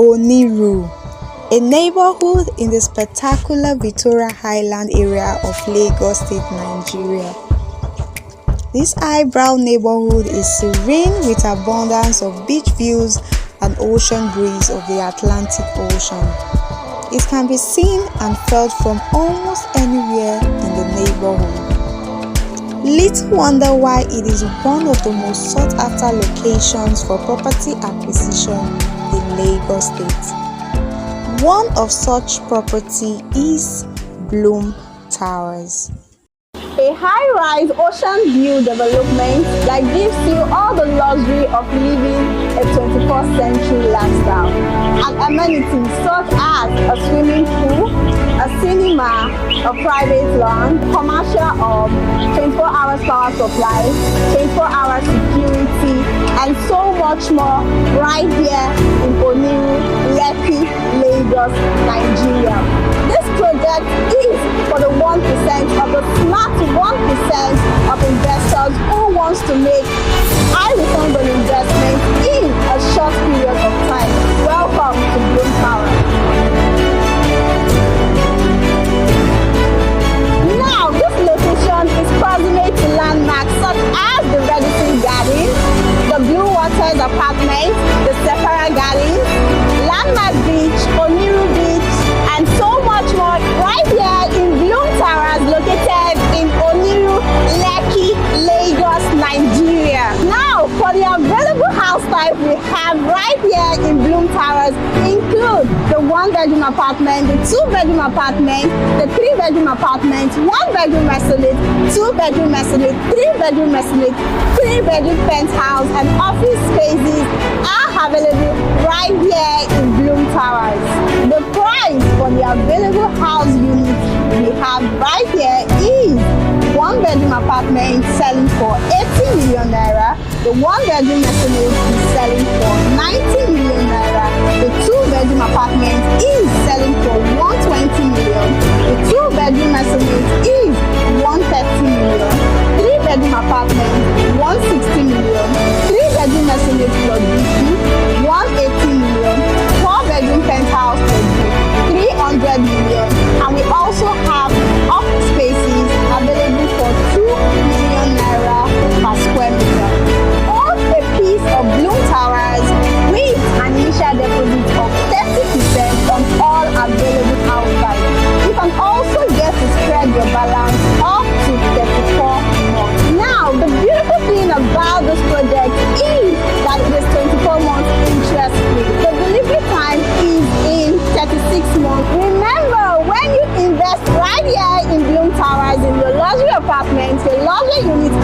Oniru, a neighborhood in the spectacular Victoria Highland area of Lagos State, Nigeria. This highbrow neighborhood is serene with abundance of beach views and ocean breeze of the Atlantic Ocean. It can be seen and felt from almost anywhere in the neighborhood. Little wonder why it is one of the most sought-after locations for property acquisition in Lagos State. One of such property is Bloom Towers, a high-rise ocean view development that gives you all the luxury of living a 21st century lifestyle. And amenities such as a swimming pool, a cinema, a private lawn, commercial hub, 24 hours power supply, 24 hours security, and so much more right here in Oniru, Lekki, Lagos, Nigeria. This project is for the 1% of the smart 1% of investors who wants to make high returns on investment in a short period of time. Welcome to Bloom Towers. Now, this location is proximate to landmarks such as the Redison Gardens, the Blue Waters Apartments, the Sephora Gardens, Landmark Beach, Oniru Beach, and so much more right here in Bloom Towers, located in Oniru, Lekki, Lagos, Nigeria. Now, for the available house type we have right here in Bloom Towers include the 1-bedroom apartment, the 2-bedroom apartment, the 3-bedroom apartment, 1-bedroom mezzanine, 2-bedroom mezzanine, 3-bedroom mezzanine, 3-bedroom penthouse, and office spaces are available right here in Bloom Towers. The price for the available house units we have right here is 1-bedroom apartment selling for 80 million naira, the 1-bedroom mezzanine is selling for 90 million naira, the 2-bedroom apartment is selling for 120 million, the 2-bedroom mezzanine is 130 million, 3-bedroom apartment 160 million, 3-bedroom mezzanine plus BP 180 million, 4-bedroom penthouse plus B 300 million, and we also have office spaces available for 2 million naira per square meter. Own a piece of Bloom Towers with an initial deposit of 30% on all available house types. You can also get to spread your balance up to 34 months. Now, the beautiful thing about this project is that it is 24 months interest free. The delivery time is in 36 months. Remember, when you invest right here in Bloom Towers, in your luxury apartments, your luxury units,